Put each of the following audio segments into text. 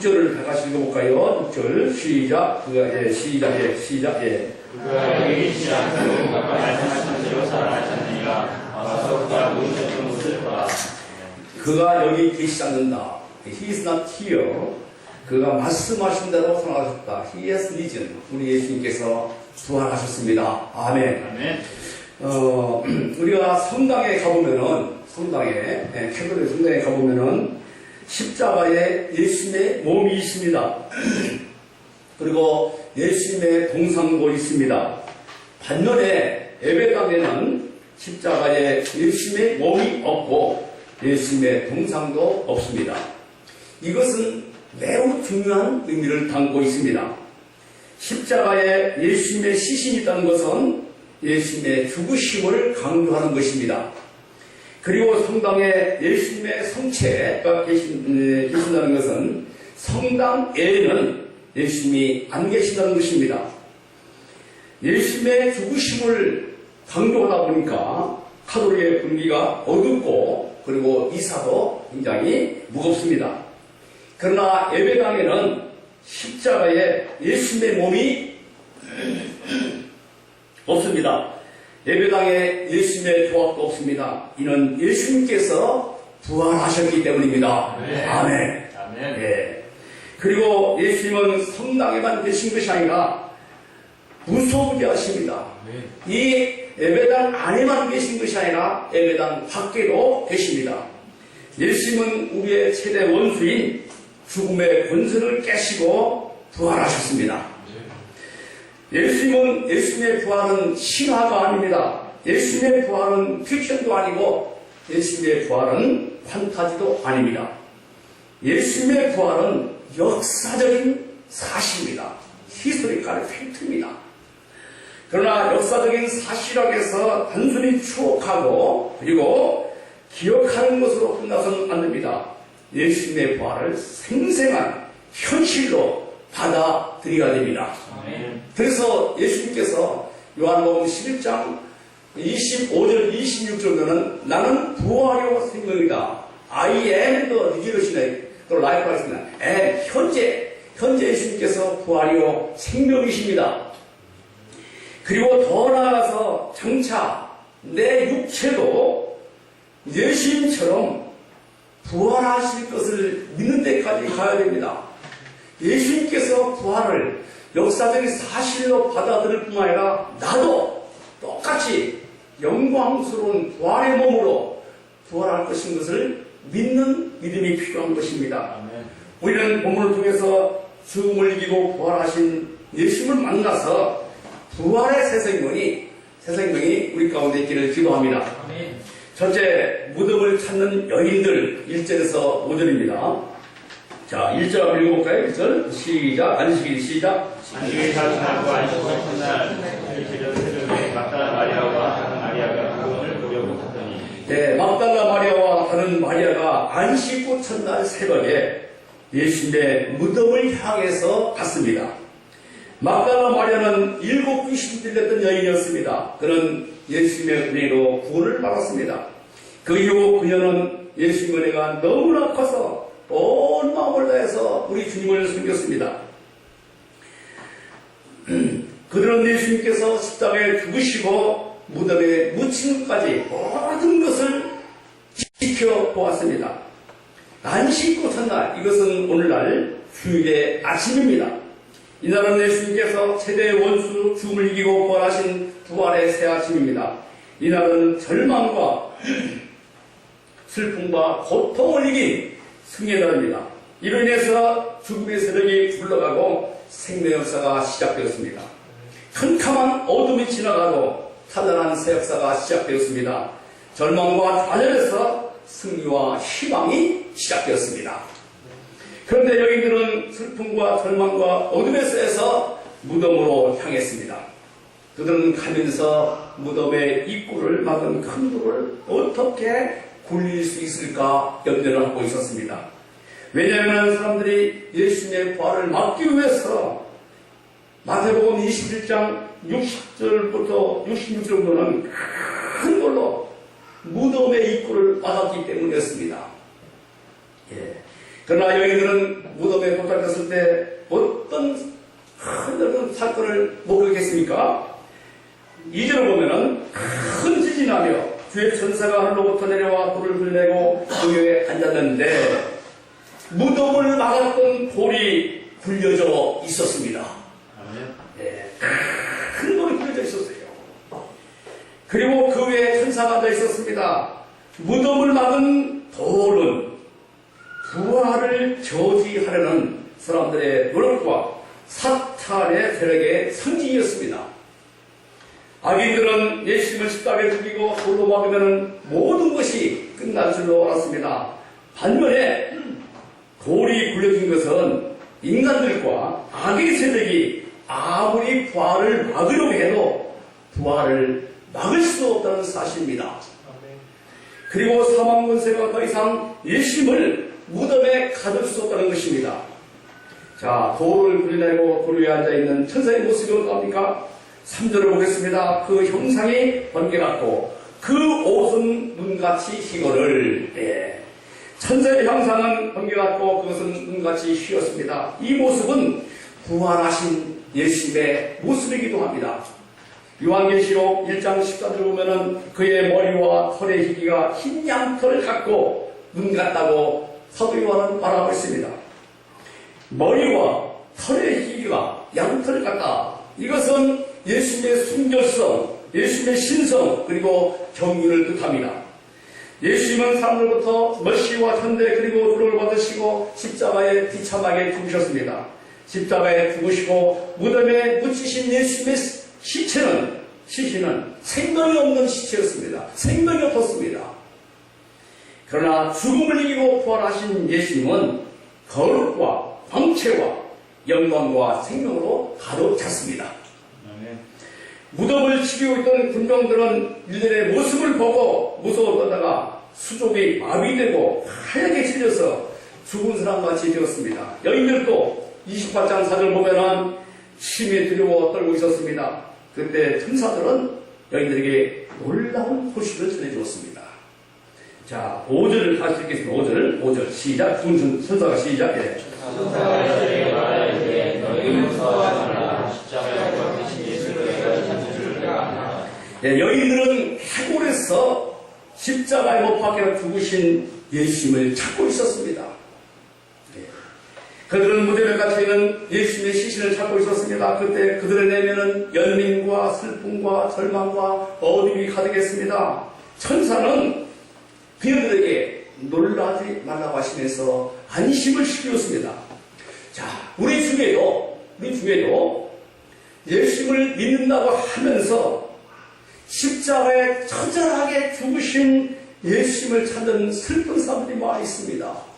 6절을 다 같이 읽어볼까요? 6절 시작. 시작. 그가 여기 있지 않고 아까 말씀하신 대로 살아나셨느니라. 와서 그가 모이셨던 곳을 보라. 그가 여기 계시지 않는다. He is not here. 그가 말씀하신 대로 살아나셨다. He has risen. 우리 예수님께서 부활하셨습니다. 아멘. 아멘. 우리가 성당에 가보면은, 캐톨릭 성당에 가보면은, 십자가에 예수님의 몸이 있습니다. 그리고 예수님의 동상도 있습니다. 반면에 예배당에는 십자가에 예수님의 몸이 없고 예수님의 동상도 없습니다. 이것은 매우 중요한 의미를 담고 있습니다. 십자가에 예수님의 시신이 있다는 것은 예수님의 죽으심을 강조하는 것입니다. 그리고 성당에 예수님의 성체가 계신다는 것은 성당 외에는 예수님이 안 계신다는 것입니다. 예수님의 죽으심을 강조하다 보니까 카톨릭의 분위기가 어둡고 그리고 이사도 굉장히 무겁습니다. 그러나 예배당에는 십자가에 예수님의 몸이 없습니다. 예배당에 예수님의 조각도 없습니다. 이는 예수님께서 부활하셨기 때문입니다. 네. 아멘. 아멘. 네. 그리고 예수님은 성당에만 계신 것이 아니라 무서우게 하십니다. 네. 이 예배당 안에만 계신 것이 아니라 예배당 밖에도 계십니다. 예수님은 우리의 최대 원수인 죽음의 권세를 깨시고 부활하셨습니다. 예수님은 예수님의 부활은 신화가 아닙니다. 예수님의 부활은 픽션도 아니고 예수님의 부활은 판타지도 아닙니다. 예수님의 부활은 역사적인 사실입니다. 히스토리컬 팩트입니다. 그러나 역사적인 사실이라고 해서 단순히 추억하고 그리고 기억하는 것으로 끝나서는 안 됩니다. 예수님의 부활을 생생한 현실로 받아들여야 됩니다. 그래서 예수님께서 요한복음 11장 25절 26절에는 나는 부활이요 생명이다. I am the resurrection, the life 있습니다. 현재 예수님께서 부활이요 생명이십니다. 그리고 더 나아가서 장차 내 육체도 예수님처럼 부활하실 것을 믿는 데까지 가야 됩니다. 예수님께서 부활을 역사적인 사실로 받아들일 뿐만 아니라 나도 똑같이 영광스러운 부활의 몸으로 부활할 것인 것을 믿는 믿음이 필요한 것입니다. 아멘. 우리는 본문을 통해서 죽음을 이기고 부활하신 예수님을 만나서 부활의 새 생명이 우리 가운데 있기를 기도합니다. 아멘. 첫째, 무덤을 찾는 여인들 1절에서 5절입니다. 자, 1절 한번 읽어볼까요? 1절 시작. 안식일 시작. 안식일 다 지나고 안식일 첫날 일주일 새벽에 막달라 마리아와 다른 마리아가 그분을 보려고 갔더니 네, 막달라 마리아와 다른 마리아가 안식구 첫날 새벽에 예수님의 무덤을 향해서 갔습니다. 막달라 마리아는 7 귀신 들렸던 여인이었습니다. 그는 예수님의 은혜로 구원을 받았습니다. 그 이후 그녀는 예수님 은혜가 너무나 커서 온 마음을 다해서 우리 주님을 섬겼습니다. 그들은 예수님께서 십자가에 죽으시고 무덤에 묻힌 것까지 모든 것을 지켜보았습니다. 안식구 첫날, 이것은 오늘날 주일의 아침입니다. 이날은 예수님께서 최대의 원수 죽음을 이기고 부활하신 부활의 새 아침입니다. 이날은 절망과 슬픔과 고통을 이긴 승리의 날입니다. 이로 인해서 죽음의 세력이 굴러가고 생명 역사가 시작되었습니다. 캄캄한 어둠이 지나가고 찬란한 새 역사가 시작되었습니다. 절망과 좌절에서 승리와 희망이 시작되었습니다. 그런데 여인들은 슬픔과 절망과 어둠의 쇠에서 무덤으로 향했습니다. 그들은 가면서 무덤의 입구를 막은 큰 돌을 어떻게 굴릴 수 있을까 염려를 하고 있었습니다. 왜냐하면 사람들이 예수님의 부활을 막기 위해서 마태복음 21장 60절부터 66절 정도는 큰 돌로 무덤의 입구를 막았기 때문이었습니다. 그러나 여인들은 무덤에 도착해 때 어떤 큰 사건을 목격했습니까? 2절을 보면은 큰 지진이 나며 주의 천사가 하늘로부터 내려와 돌을 흘내고 그 위에 앉았는데 무덤을 막았던 돌이 굴려져 있었습니다. 네, 큰 돌이 굴려져 있었어요. 그리고 그 위에 천사가 앉아 있었습니다. 무덤을 막은 돌은 부활을 저지하려는 사람들의 노력과 사탄의 세력의 상징이었습니다. 악인들은 예수님을 십자가에 죽이고 돌로 막으면 모든 것이 끝날 줄로 알았습니다. 반면에 돌이 굴려진 것은 인간들과 악의 세력이 아무리 부활을 막으려고 해도 부활을 막을 수 없다는 사실입니다. 그리고 사망 권세가 더 이상 예수님을 무덤에 가둘 수 없다는 것입니다. 자, 돌을 굴려내고 돌 위에 앉아있는 천사의 모습이 어떠합니까? 3절을 보겠습니다. 그 형상이 번개 같고 그 옷은 눈같이 희거를. 천사의 형상은 번개 같고 그것은 눈같이 희었습니다. 이 모습은 부활하신 예수님의 모습이기도 합니다. 요한계시록 1장 14절 보면은 그의 머리와 털의 희기가 흰 양털을 갖고 눈 같다고 사도 요한은 말하고 있습니다. 머리와 털의 희기가 양털을 같다. 이것은 예수님의 순결성, 예수님의 신성, 그리고 정의를 뜻합니다. 예수님은 사람들로부터 머시와 천대 그리고 두려움을 받으시고 십자가에 비참하게 죽으셨습니다. 십자가에 죽으시고 무덤에 묻히신 예수님의 시체는 생명이 없는 시체였습니다. 생명이 없었습니다. 그러나 죽음을 이기고 부활하신 예수님은 거룩과 광채와 영광과 생명으로 가득 찼습니다. 무덤을 지키고 있던 군병들은 일들의 모습을 보고 무서워하다가 수족이 마비되고 하얗게 질려서 죽은 사람같이 되었습니다. 여인들도 28장 4절 보면은 심히 두려워 떨고 있었습니다. 그때 천사들은 여인들에게 놀라운 소식을 전해주었습니다. 자, 5절을 다시 읽겠습니다. 5절 시작. 죽은 천사가 시작. 천사가 이스라엘에게 말하기를 너희 무서워하라. 십자가에 못 박히신 예수를 내가 찾는 줄을 아나. 여인들은 해골에서 십자가에 못 박혀 죽으신 예수님을 찾고 있었습니다. 그들은 무덤에 갇혀있는 예수님의 시신을 찾고 있었습니다. 그때 그들의 내면은 연민과 슬픔과 절망과 어둠이 가득했습니다. 천사는 그들에게 놀라지 말라고 하시면서 안심을 시켰습니다. 자, 우리 중에도 예수님을 믿는다고 하면서 십자가에 처절하게 죽으신 예수님을 찾는 슬픈 사람들이 많이 있습니다.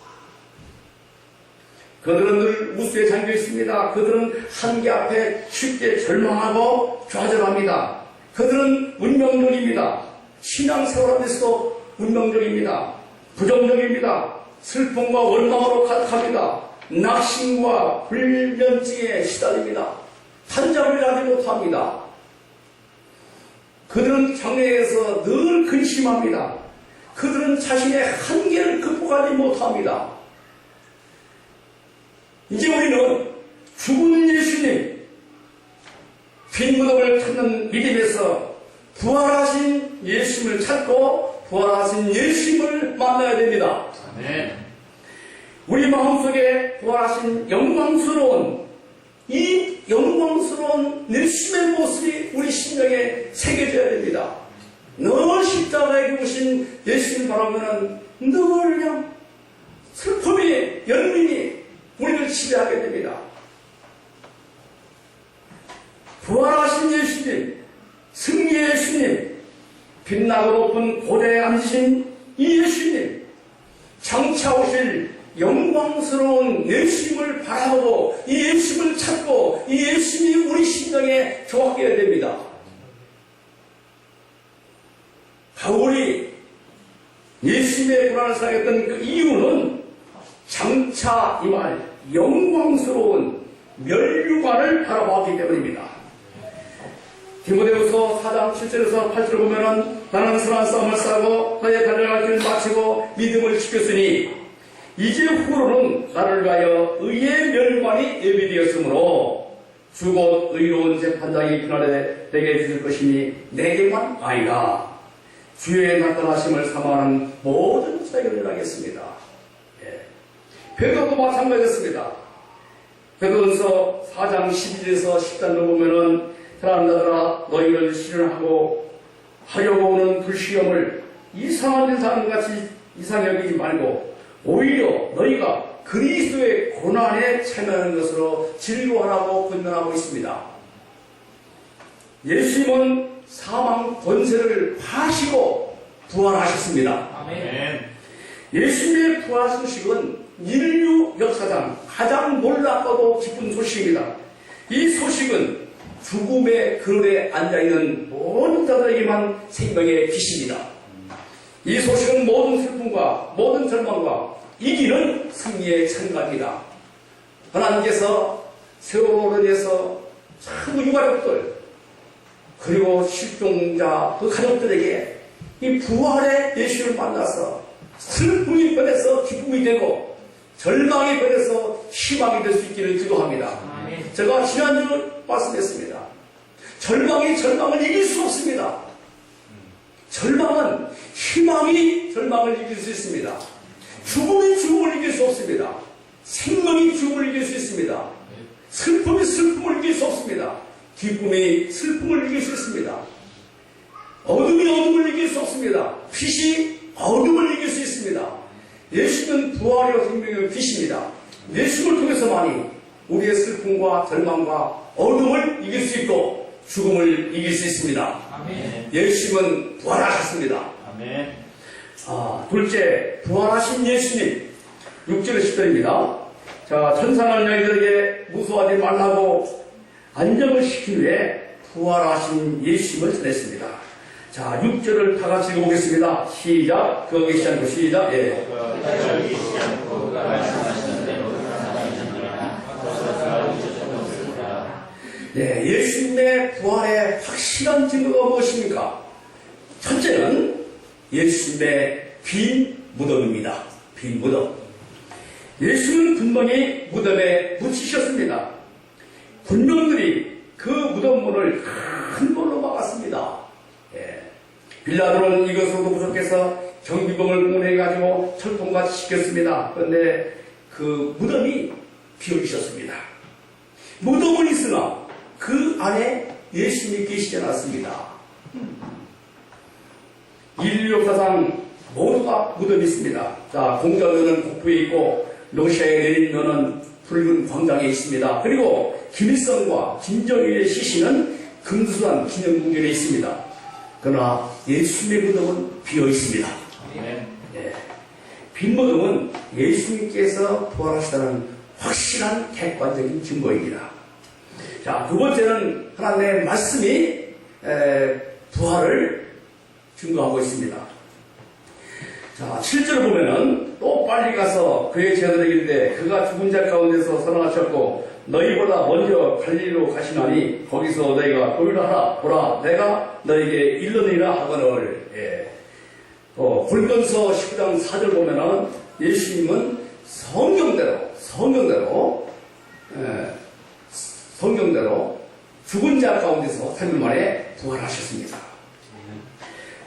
그들은 늘 우수에 잠겨 있습니다. 그들은 한계 앞에 쉽게 절망하고 좌절합니다. 그들은 운명적입니다. 신앙생활 안에서도 운명적입니다. 부정적입니다. 슬픔과 원망으로 가득합니다. 낙심과 불면증에 시달립니다. 단잠을 자지 못합니다. 그들은 장애에서 늘 근심합니다. 그들은 자신의 한계를 극복하지 못합니다. 이제 우리는 죽은 예수님, 빈 무덤을 찾는 믿음에서 부활하신 예수님을 찾고 부활하신 예수님을 만나야 됩니다. 네. 우리 마음속에 부활하신 이 영광스러운 예수님의 모습이 우리 심령에 새겨져야 됩니다. 늘 십자가에 죽으신 예수님을 바라보면 늘 그냥 슬픔이, 연민이 우리를 지배하게 됩니다. 부활하신 예수님, 승리의 예수님, 빛나고 높은 고대에 앉으신 이 예수님, 장차 오실 영광스러운 예수님을 바라보고 이 예수님을 찾고 이 예수님이 우리 심령에 조각해야 됩니다. 바울이 예수님의 고난을 사랑했던 그 이유는 장차 임할 영광스러운 멸류관을 바라보았기 때문입니다. 디모데후서 4장 7절에서 8절을 보면은 나는 선한 싸움을 싸고 나의 달려갈 길을 마치고 믿음을 지켰으니 이제 후로는 나를 위하여 의의 멸관이 예비되었으므로 주곧 의로운 재판장이 그날에 내게 주실 것이니 내게만 아니라 주의 나타나심을 사모하는 모든 자에게 하겠습니다. 베드로도 마찬가지였습니다. 베드로전서 4장 12절에서 10절로 보면은 사랑하는 자들아 너희를 실현하고 하려고 오는 불시험을 이상한 일 사는 같이 이상히 여기지 말고 오히려 너희가 그리스도의 고난에 참여하는 것으로 즐거워하라고 권면하고 있습니다. 예수님은 사망 권세를 파시고 부활하셨습니다. 아멘. 예수님의 부활 소식은 인류 역사상 가장 놀랍고도 기쁜 소식입니다. 이 소식은 죽음의 그늘에 앉아있는 모든 자들에게만 생명의 빛입니다. 이 소식은 모든 슬픔과 모든 절망과 이기는 승리의 찬가입니다. 하나님께서 세월호로 인해서 참 유가족들 그리고 실종자 그 가족들에게 이 부활의 예수를 만나서 슬픔이 변해서 기쁨이 되고 절망이 변해서 희망이 될 수 있기를 기도합니다. 제가 지난주 말씀했습니다. 절망이 절망을 이길 수 없습니다. 절망은 희망이 절망을 이길 수 있습니다. 죽음이 죽음을 이길 수 없습니다. 생명이 죽음을 이길 수 있습니다. 슬픔이 슬픔을 이길 수 없습니다. 기쁨이 슬픔을 이길 수 있습니다. 어둠이 어둠을 이길 수 없습니다. 빛이 어둠을 이길 수 있습니다. 예수는 부활이요 생명의 빛입니다. 예수를 통해서만이 우리의 슬픔과 절망과 어둠을 이길 수 있고 죽음을 이길 수 있습니다. 아멘. 예수님은 부활하셨습니다. 아멘. 둘째, 부활하신 예수님 6절 10절입니다. 자, 천사는 너희들에게 무서워하지 말라고 안정을 시킨 후에 부활하신 예수님을 전했습니다. 자, 6절을 다 같이 읽어보겠습니다. 시작. 그거 계시지 않고 시작. 예. 네, 예수님의 부활의 확실한 증거가 무엇입니까? 첫째는 예수님의 빈 무덤입니다. 빈 무덤. 예수는 분명히 무덤에 묻히셨습니다. 군병들이 그 무덤문을 큰 걸로 막았습니다. 빌라도는 이것으로도 부족해서 경비병을 공문해가지고 철통같이 시켰습니다. 그런데 그 무덤이 비어있었습니다. 무덤은 있으나 그 안에 예수님이 계시지 않았습니다. 인류 역사상 모두가 무덤이 있습니다. 자, 공자면은 국부에 있고 러시아에 내린 면은 붉은 광장에 있습니다. 그리고 김일성과 김정일의 시신은 금수산 기념공원에 있습니다. 그러나 예수님의 무덤은 비어 있습니다. 빈 무덤은 예수님께서 부활하시다는 확실한 객관적인 증거입니다. 자, 두 번째는 하나님의 말씀이 부활을 증거하고 있습니다. 자, 7절을 보면은 또 빨리 가서 그의 제자들에게 이르되 그가 죽은 자 가운데서 살아나셨고 너희보다 먼저 갈릴리로 가시나니 거기서 너희가 보리라 하라. 보라 내가 너희에게 일러내리라 하거늘. 골전서 19장 4절 보면은 예수님은 성경대로 죽은 자 가운데서 3일 만에 부활하셨습니다.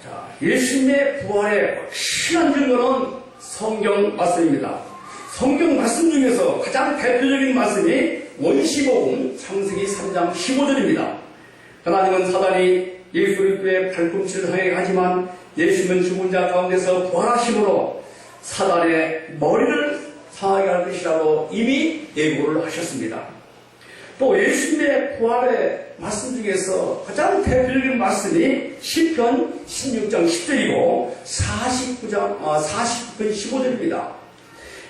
자, 예수님의 부활의 확실한 증거는 성경 말씀입니다. 성경 말씀 중에서 가장 대표적인 말씀이 원시복음 창세기 3장 15절입니다. 하나님은 사단이 예수 그리스도의 발꿈치를 향해 가지만 예수님은 죽은 자 가운데서 부활하심으로 사단의 머리를 상하게 할 것이라고 이미 예고를 하셨습니다. 또 예수님의 부활의 말씀 중에서 가장 대표적인 말씀이 시편 16장 10절이고 49편 15절입니다.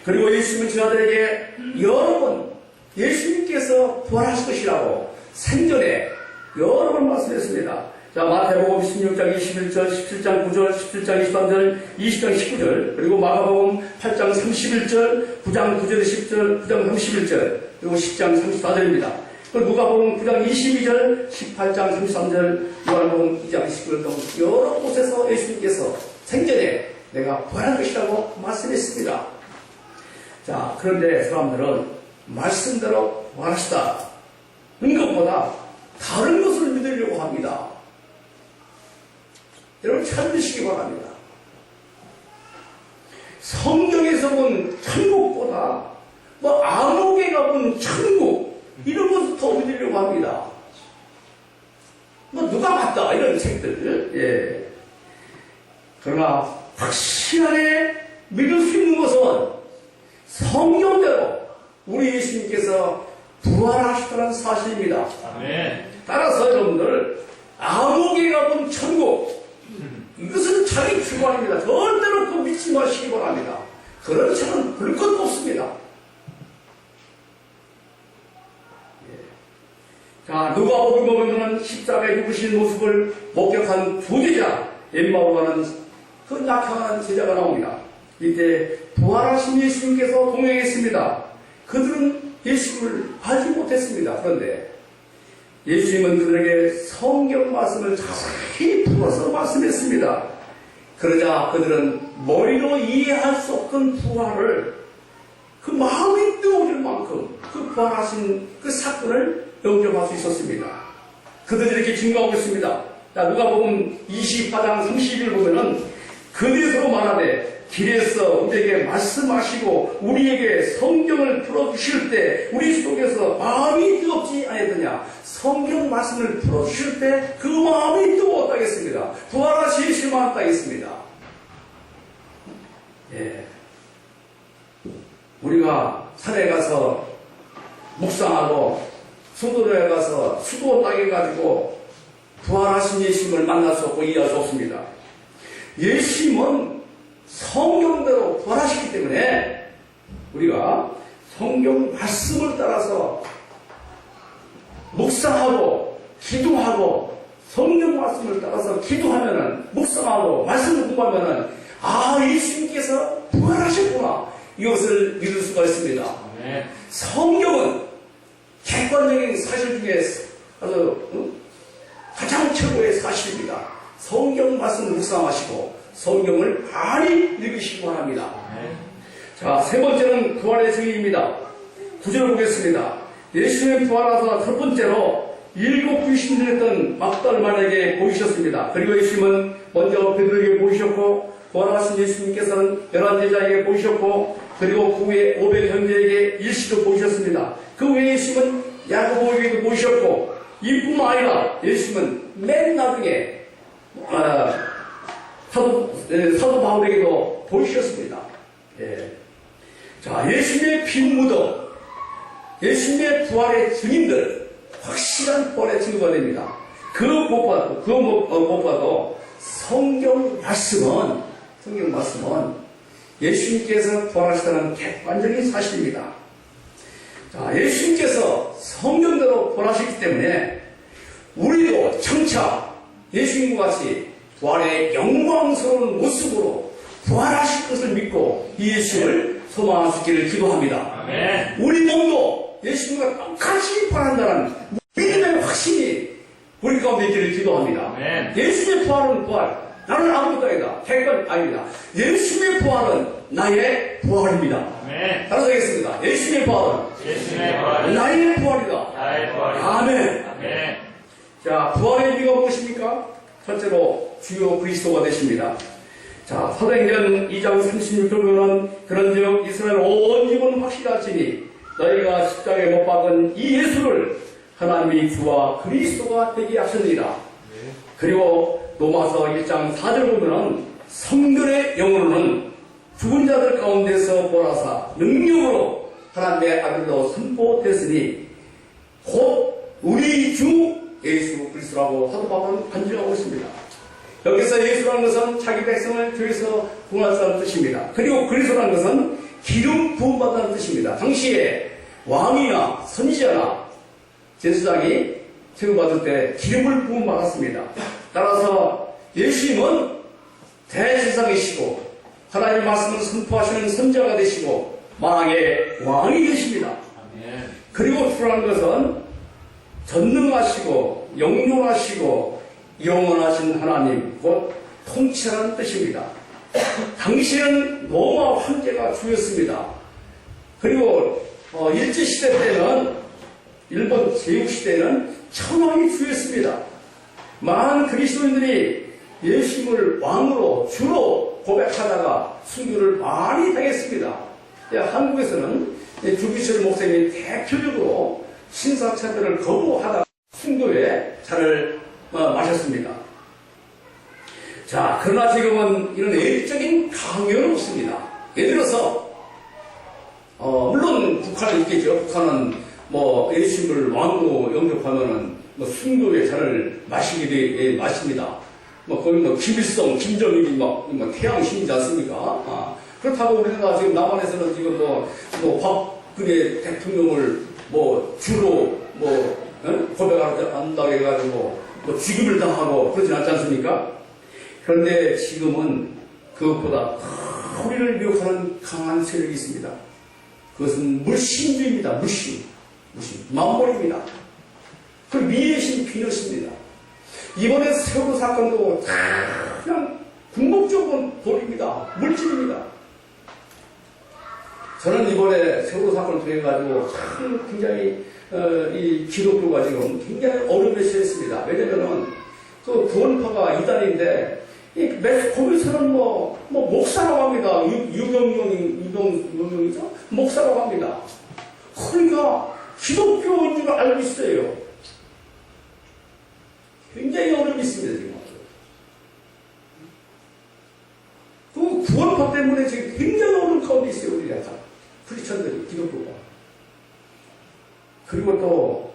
그리고 예수님은 저들에게 여러 번 예수님께서 부활하실 것이라고 생전에 여러 번 말씀했습니다. 자, 마태복음 16장 21절, 17장 9절, 17장 23절, 20장 19절, 그리고 마가복음 8장 31절, 9장 9절 10절, 9장 31절, 그리고 10장 34절입니다. 그리고 누가복음 9장 22절, 18장 33절, 요한복음 2장 19절 등 여러 곳에서 예수님께서 생전에 내가 부활할 것이라고 말씀했습니다. 자, 그런데 사람들은 말씀대로 부활하시다는 것보다 다른 것을 믿으려고 합니다. 여러분 잘 믿으시기 바랍니다. 성경에서 본 천국보다 뭐 암흑에가 본 천국 이런 것을 더 믿으려고 합니다. 뭐 누가 봤다 이런 책들. 예. 그러나 확실하게 믿을 수 있는 것은 성경대로 우리 예수님께서 부활하시다는 사실입니다. 아멘. 따라서 여러분들 암흑에가 본 천국 이것은 자기 주관입니다. 절대로 그 믿지 마시기 바랍니다. 그런 책은 볼 것도 없습니다. 자, 누가복음 보면은 십자가에 죽으신 모습을 목격한 두 제자 엠마오라는 그 약한 제자가 나옵니다. 이때 부활하신 예수님께서 동행했습니다. 그들은 예수를 알지 못했습니다. 그런데 예수님은 그들에게 성경 말씀을 자세히 풀어서 말씀했습니다. 그러자 그들은 머리로 이해할 수 없던 부활을 그 마음이 뜨거워질 만큼 그 부활하신 그 사건을 영접할 수 있었습니다. 그들이 이렇게 증거하고 있습니다. 자, 누가복음 24장 30일 보면은 그들이 서로 말하되 길에서 우리에게 말씀하시고 우리에게 성경을 풀어주실 때 우리 속에서 마음이 뜨겁지 아니하더냐. 성경 말씀을 풀어주실 때 그 마음이 뜨거웠다겠습니다. 부활하신 예수님 만났다겠습니다. 예. 우리가 산에 가서 묵상하고 수도에 가서 수도 땅에 가지고 부활하신 예수님을 만날 수 없고 이해할 수 없습니다. 예수님은 성경대로 부활하시기 때문에 우리가 성경 말씀을 따라서 묵상하고 기도하고 성경 말씀을 따라서 기도하면은 묵상하고 말씀을 공부하면은 아 예수님께서 부활하셨구나 이것을 믿을 수가 있습니다. 네. 성경은 객관적인 사실 중에 아주 가장 최고의 사실입니다. 성경 말씀을 묵상하시고 성경을 많이 읽으시기 바랍니다. 네. 자, 세 번째는 부활의 증인입니다. 9절을 보겠습니다. 예수님의 부활하사 첫 번째로 7 귀신 들렸던 막달마에게 보이셨습니다. 그리고 예수님은 먼저 베드로에게 보이셨고 부활하신 예수님께서는 11제자에게 보이셨고 그리고 그 후에 500 형제에게 일시로 보이셨습니다. 그 후에 예수님은 야고보에게도 보이셨고 이뿐만 아니라 예수님은 맨 나중에 사도 바울에게도 보이셨습니다. 예. 자, 예수님의 빈 무덤, 예수님의 부활의 증인들, 확실한 부활의 증거가 됩니다. 그 무엇보다도 성경 말씀은 예수님께서 부활하시다는 객관적인 사실입니다. 자, 예수님께서 성경대로 부활하시기 때문에 우리도 청차 예수님과 같이 부활의 영광스러운 모습으로 부활하실 것을 믿고 이 예수님을 소망할 수 있기를 기도합니다. 아멘. 우리 몸도 예수님과 똑같이 부활한다는 믿음의 확신이 우리 가운데 있기를 기도합니다. 아멘. 예수님의 부활은 부활. 나는 아무것도 아니다. 객관 아닙니다. 예수님의 부활은 나의 부활입니다. 아멘. 따라서 하겠습니다. 예수님의 부활은 예수님의 부활은 나의 부활이다. 나의 부활이다. 아멘. 아멘. 자, 부활의 의미가 무엇입니까? 첫째로 주요 그리스도가 되십니다. 자, 사도행전 2장 36절 보면 그런즉 이스라엘 온 집은 확실하시니 너희가 십자가에 못 박은 이 예수를 하나님이 주와 그리스도가 되게 하셨느니라. 그리고 로마서 1장 4절 보면 성결의 영으로는 죽은 자들 가운데서 보라사 능력으로 하나님의 아들로 선포됐으니 곧 우리 주 예수 그리스도라고 사도 바울은 간증하고 있습니다. 여기서 예수라는 것은 자기 백성을 교회에서 구원하는 뜻입니다. 그리고 그리스도라는 것은 기름 부음받다는 뜻입니다. 당시에 왕이나 선지자나 제사장이 세움받을 때 기름을 부음받았습니다. 따라서 예수님은 대제사장이시고 하나님의 말씀을 선포하시는 선지자가 되시고 만왕의 왕이 되십니다. 아멘. 그리고 주라는 것은 전능하시고 영존하시고 영원하신 하나님 곧 통치라는 뜻입니다. 당시에는 로마 황제가 주였습니다. 그리고 일제시대 때는, 일본 제국시대는 천황이 주였습니다. 많은 그리스도인들이 예수님을 왕으로 주로 고백하다가 순교를 많이 당했습니다. 한국에서는 주기철 목사님이 대표적으로 신사참배를 거부하다가 순교에 잔을 마셨습니다. 자, 그러나 지금은 이런 애적인 강요는 없습니다. 예를 들어서 물론 북한은 있겠죠. 북한은 예수님을 왕으로 영접하면은 순교의 잔을 마십니다. 거기 김일성, 김정일이 태양신이지 않습니까? 그렇다고 우리나라 지금 남한에서는 지금 박근혜 대통령을 주로 고백한다고 해가지고 죽임을 당하고 그러진 않지 않습니까? 그런데 지금은 그것보다 우리를 미혹하는 강한 세력이 있습니다. 그것은 물신주의입니다. 물신. 만몰입니다. 그 미래신 비너십니다. 이번에 세월호 사건도 그냥 궁극적으로 돈입니다. 물질입니다. 저는 이번에 세월호 사건을 통해가지고 참 굉장히 이 기독교가 지금 굉장히 어려움에 처했습니다. 왜냐면은 그 구원파가 이단인데 거기서는 목사라고 합니다. 유경영이죠? 목사라고 합니다. 그러니까 기독교인 줄 알고 있어요. 굉장히 어려움이 있습니다, 지금. 그 구원파 때문에 지금 굉장히 어려운 가운데 있어요, 우리 약간. 크리스천들이, 기독교가. 그리고 또,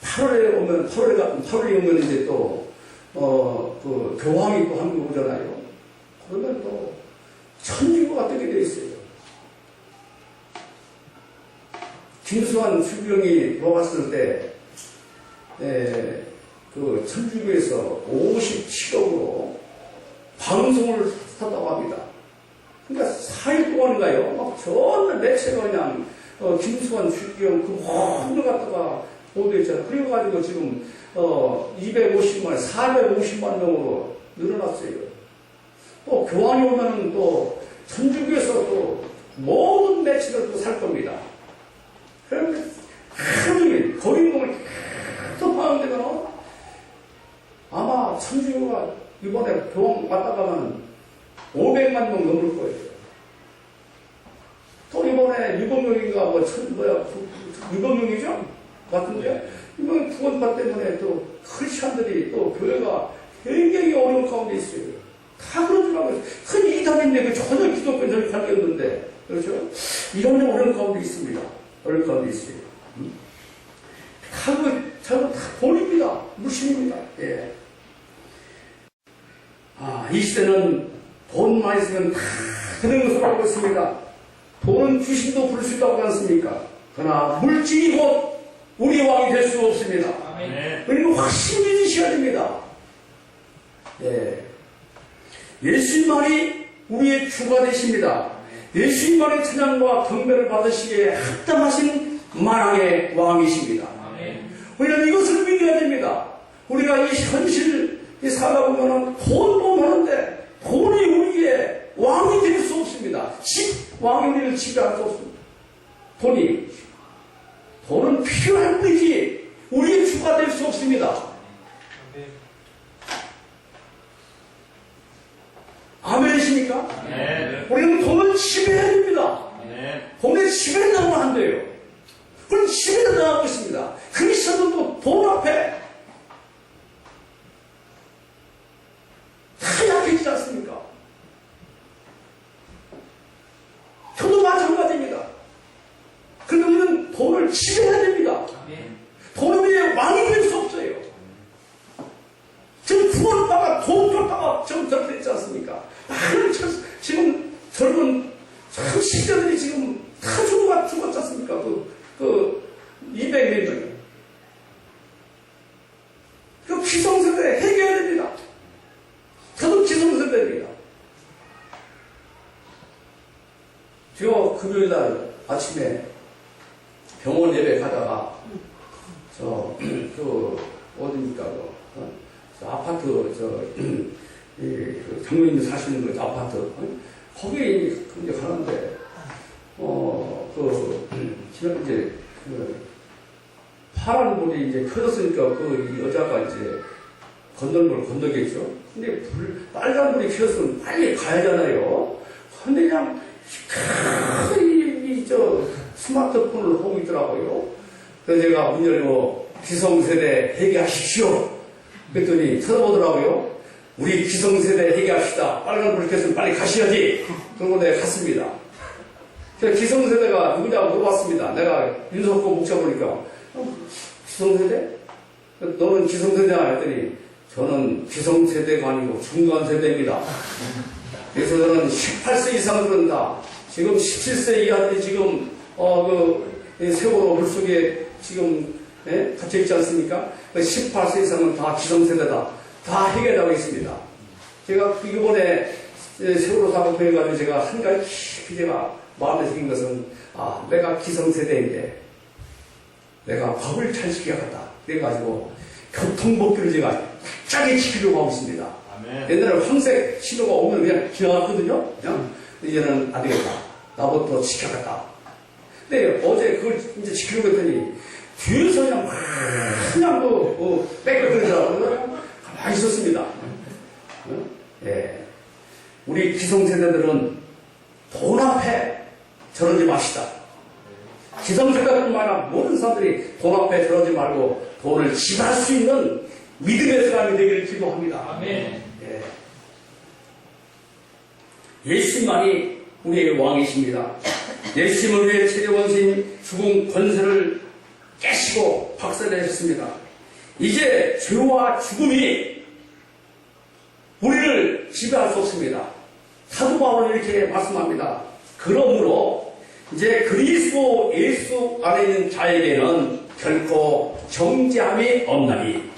8월에 오면 이제 또, 그 교황이 또 한국 오잖아요. 그러면 또, 천주교가 뜨게 되어 있어요. 김수환 수경이 돌아갔을 때, 그 천주교에서 57억으로 방송을 샀다고 합니다. 그러니까 4일 동안인가요? 전날 매체가 그냥 김수환 수경 그 모든 갖다가 보도했잖아요. 그래가지고 지금 250만, 450만 명으로 늘어났어요. 또 교황이 오면은 또 천주교에서 또 모든 매체를 또 살 겁니다. 그런데 하루 종일 거인공을 계속 파는데는 아마 천주교가 이번에 교황 왔다 가면 500만 명 넘을 거예요. 또 이번에 유병용인가 유병용이죠? 같은데 이번 구원파 때문에 또 크리스찬들이 또 교회가 굉장히 어려운 가운데 있어요. 다 그러지 말고 큰 이단인데 전혀 기독교는 관계없는데 그렇죠? 이런 어려운 가운데 있습니다. 어려운 가운데 있어요. 다 돈입니다. 무신입니다. 예. 이 시대는 돈 많이 쓰면 다 되는 것으로 알고 있습니다. 돈은 귀신도 부를 수 있다고 하지 않습니까? 그러나 물질이 곧 우리 왕이 될 수 없습니다. 우리는 확신이 지셔야 됩니다. 예. 예수님만이 우리의 주가 되십니다. 예수님만의 찬양과 경배를 받으시기에 합당하신 만왕의 왕이십니다. 우리는 이것을 믿어야 됩니다. 우리가 이 현실 살다 보면 돈도 많은데 돈이 우리의 왕이 될 수 없습니다. 왕이 우리를 지배할 수 없습니다. 돈은 필요할 뿐이지 우리의 주가 될 수 없습니다. 아멘이십니까? 네. 우리는 돈을 지배해야 됩니다. 네. 돈에 지배당하면 안 돼요. 그럼 지배당하고 있습니다. 그리스도도 돈 앞에 다 약해지지 않습니까? 저도 마찬가지입니다. 그런데 우리는 돈을 지배해야 됩니다. 돈은 우리의 왕이 될 수 없어요. 지금 구원파가 돈 줬다가 지금 저렇게 있지 않습니까? 지금 젊은 시대들이 지금 다 죽었지 않습니까? 200몇 명이. 그 기성세대 해결해야 됩니다. 저도 기성세대입니다. 저 금요일날 아침에 병원 예배 가다가 어디입니까? 아파트, 장로님들 사시는 그 아파트, 거기에 이제 가는데, 지금 이제, 파란 불이 이제 켜졌으니까 이 여자가 이제 건너는 걸 건너겠죠. 근데 빨간 불이 켜졌으면 빨리 가야잖아요. 근데 그냥, 스마트폰을 보고 있더라고요. 그래서 제가 문 열고 기성세대 회개하십시오. 그랬더니 쳐다보더라고요. 우리 기성세대 회개합시다. 빨간 불 켰으면 빨리 가셔야지. 그러고 내가 갔습니다. 제가 기성세대가 누구냐고 물어봤습니다. 내가 윤석호 목사 보니까 기성세대? 너는 기성세대냐 했더니 저는 기성세대가 아니고 중간세대입니다. 그래서 저는 18세 이상 그런다. 지금 17세 이하들이 지금 세월호 물속에 지금 갇혀있지 않습니까? 18세 이상은 다 기성세대다. 다 해결하고 있습니다. 제가 이번에 세월호 사고 해가지고 제가 한 가지 깊이 제가 마음에 생긴 것은 내가 기성세대인데 내가 법을 잘 지켜야겠다. 그래가지고 교통법규를 제가 쫙 지키려고 하고 있습니다. 아멘. 옛날에 황색 신호가 오면 그냥 지나갔거든요. 그냥 이제는 안 되겠다. 나부터 지켜야겠다. 근데 어제 그걸 이제 지키려고 했더니 뒤에서 그냥 빽빽거리더라고요. 가만히 있었습니다. 예. 우리 기성세대들은 돈 앞에 저러지 마시다. 기성세대뿐만 아니라 모든 사람들이 돈 앞에 저러지 말고 돈을 지불할 수 있는 믿음의 사람이 되기를 기도합니다. 아멘. 예. 예수님만이 우리의 왕이십니다. 예수님을 위해 체제원신 죽은 권세를 깨시고 박살내셨습니다. 이제 죄와 죽음이 우리를 지배할 수 없습니다. 사도 바울은 이렇게 말씀합니다. 그러므로 이제 그리스도 예수 안에 있는 자에게는 결코 정죄함이 없나니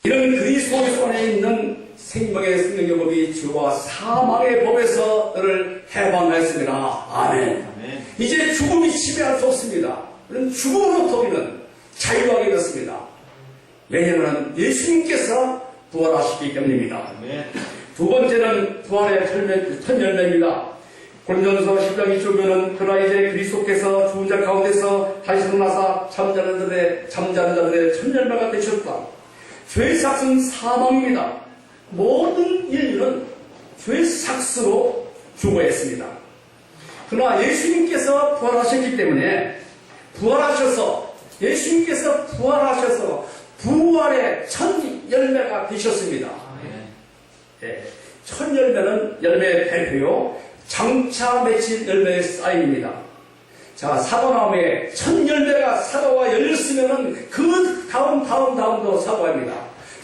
이런 그리스도 예수 안에 있는 생명의 생명의 법이 죄와 사망의 법에서 너를 해방하였습니다. 아멘. 아멘. 이제 죽음이 지배할 수 없습니다. 그런 죽음으로부터 우리는 자유하게 됐습니다. 왜냐하면 예수님께서 부활하시기 때문입니다. 아멘. 두 번째는 부활의 첫 열매입니다. 고린도전서 10장 2절에는 그러나 이제 그리스도께서 죽은 자 가운데서 다시 살아나사 잠자는 자들의 첫 열매가 되셨다. 죄의 삭은 사망입니다. 모든 인류는 죄의 삭스로 죽어야 했습니다. 그러나 예수님께서 부활하셨기 때문에 예수님께서 부활하셔서 부활의 첫 열매가 되셨습니다. 예, 첫 열매는 열매의 대표요. 장차 맺힌 열매의 사인입니다. 자, 사과나무에 첫 열매가 사과가 열렸으면은 그 다음도 사과입니다.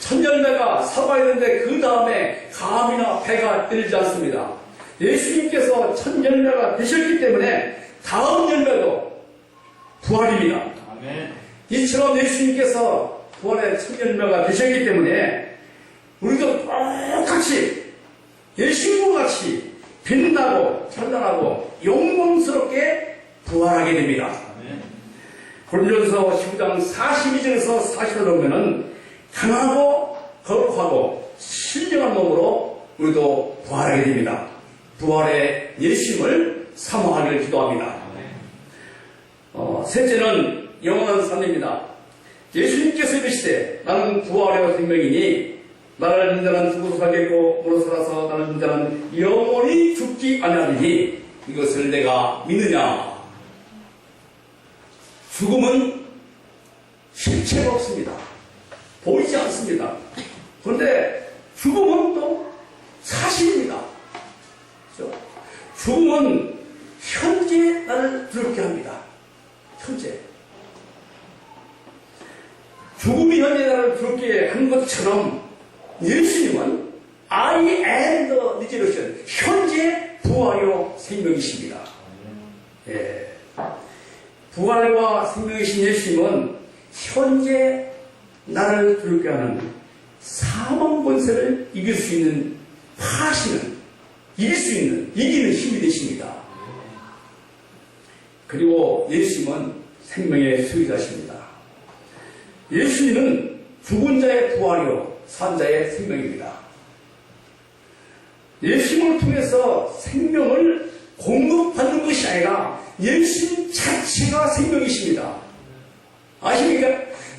첫 열매가 사과였는데 그 다음에 감이나 배가 열리지 않습니다. 예수님께서 첫 열매가 되셨기 때문에 다음 열매도 부활입니다. 아멘. 이처럼 예수님께서 부활의 첫 열매가 되셨기 때문에 우리도 똑같이 예수님과 같이 빛나고 찬란하고 영광스럽게 부활하게 됩니다. 고린도전서 19장 42절에서 40절 보면은 강하고 거룩하고 신령한 몸으로 우리도 부활하게 됩니다. 부활의 예수님을 사모하기를 기도합니다. 셋째는 영원한 삶입니다. 예수님께서 이르시되 나는 부활의 생명이니 나를 믿는 자는 죽어도 살겠고 무로 살아서 나를 믿는 자는 영원히 죽지 아니하리니 이것을 내가 믿느냐. 죽음은 실체가 없습니다. 보이지 않습니다. 그런데 죽음은 또 사실입니다. 그렇죠? 죽음은 현재 나를 두렵게 합니다. 현재. 죽음이 현재 나를 두렵게 한 것처럼 예수님은 I am the resurrection, 현재 부활이요 생명이십니다. 예. 부활과 생명이신 예수님은 현재 나를 두렵게 하는 사망 권세를 이길 수 있는 이기는 힘이 되십니다. 그리고 예수님은 생명의 소유자십니다. 예수님은 죽은 자의 부활이요 산 자의 생명입니다. 예수님을 통해서 생명을 공급받는 것이 아니라 예수님 자체가 생명이십니다. 아십니까?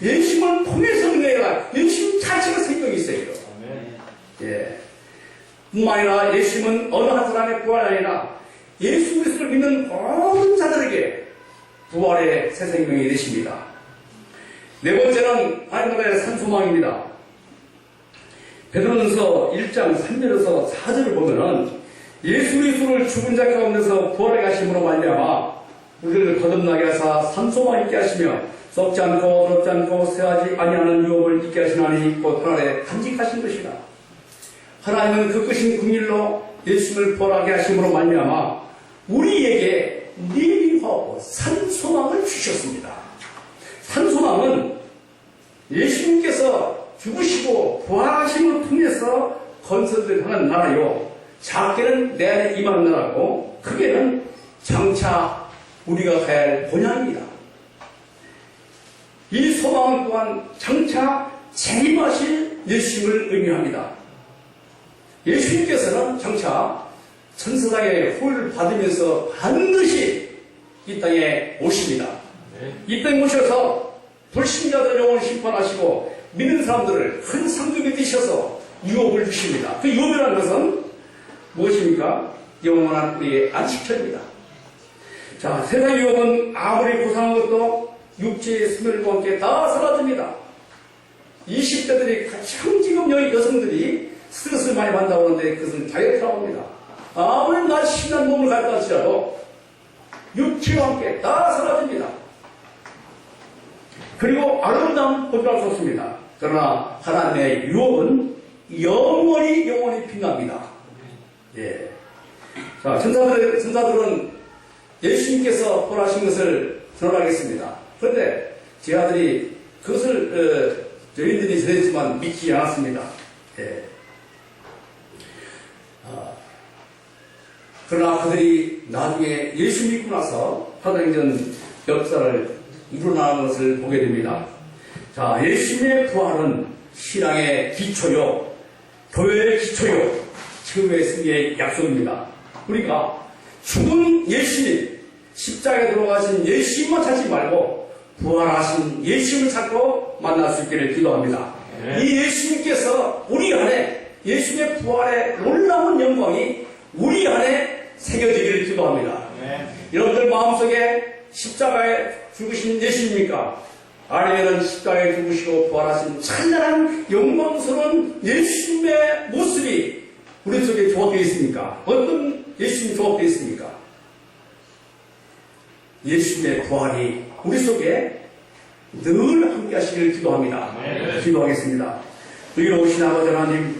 예수님을 통해서 있는 게 아니라 예수님 자체가 생명이 있어요. 예. 뿐만 아니라 예수님은 어느 한 사람의 부활이 아니라 예수 그리스도를 믿는 모든 자들에게 부활의 새 생명이 되십니다. 네 번째는 하나님의 산소망입니다. 베드로전서 1장 3절에서 4절을 보면은 예수 그리스도를 죽은 자 가운데서 부활해 가심으로 말미암아 우리를 거듭나게 하사 산소망 있게 하시며 썩지 않고 더럽지 않고 쇠하지 아니하는 유업을 있게 하시나니 곧 하늘에 간직하신 것이다. 하나님은 그 크신 긍휼로 예수를 부활하게 하심으로 말미암아 우리에게 내비하고 산소망을 주셨습니다. 산소망은 예수님께서 죽으시고 부활하심을 통해서 건설하는 나라요, 작게는 내 안에 임하는 나라고 크게는 장차 우리가 가야 할 본향입니다. 이 소망은 또한 장차 재림하실 예수님을 의미합니다. 예수님께서는 장차 천사장의 후를 받으면서 반드시 이 땅에 오십니다. 이 땅에 오셔서 불신자들 영혼을 심판하시고 믿는 사람들을 큰 상급에 드셔서 유업을 주십니다. 그 유업이라는 것은 무엇입니까? 영원한 우리의 안식처입니다. 자, 세상 유업은 아무리 고상한 것도 육체의 스멜과 함께 다 사라집니다. 20대들이 가장 지금 여성들이 스트레스를 많이 받는다고 하는데 그것은 다이어트라고 합니다. 아무리 날씬한 몸을 갖다 할지라도 육체와 함께 다 사라집니다. 그리고 아름다운 보존할 수 없습니다. 그러나 하나님의 유업은 영원히 빛납니다. 예. 자, 천사들은 예수님께서 부활하신 것을 전하겠습니다. 그런데 제 아들이 그것을 저희들이 전했지만 믿지 않았습니다. 예. 그러나 그들이 나중에 예수 믿고 나서 사도행전 역사를 일어나는 것을 보게 됩니다. 자, 예수님의 부활은 신앙의 기초요, 교회의 기초요, 최후의 승리의 약속입니다. 우리가 죽은 예수님, 십자가에 들어가신 예수님만 찾지 말고 부활하신 예수님을 찾고 만날 수 있기를 기도합니다. 이 예수님께서 우리 안에 예수님의 부활의 놀라운 영광이 우리 안에 새겨지기를 기도합니다. 여러분들 마음속에 십자가에 죽으신 예수님입니까? 아니면 십자가에 죽으시고 부활하신 찬란한 영광스러운 예수님의 모습이 우리 속에 조합되어 있습니까? 어떤 예수님이 조합되어 있습니까? 예수님의 부활이 우리 속에 늘 함께 하시기를 기도합니다. 기도하겠습니다. 의로우신 아버지 하나님,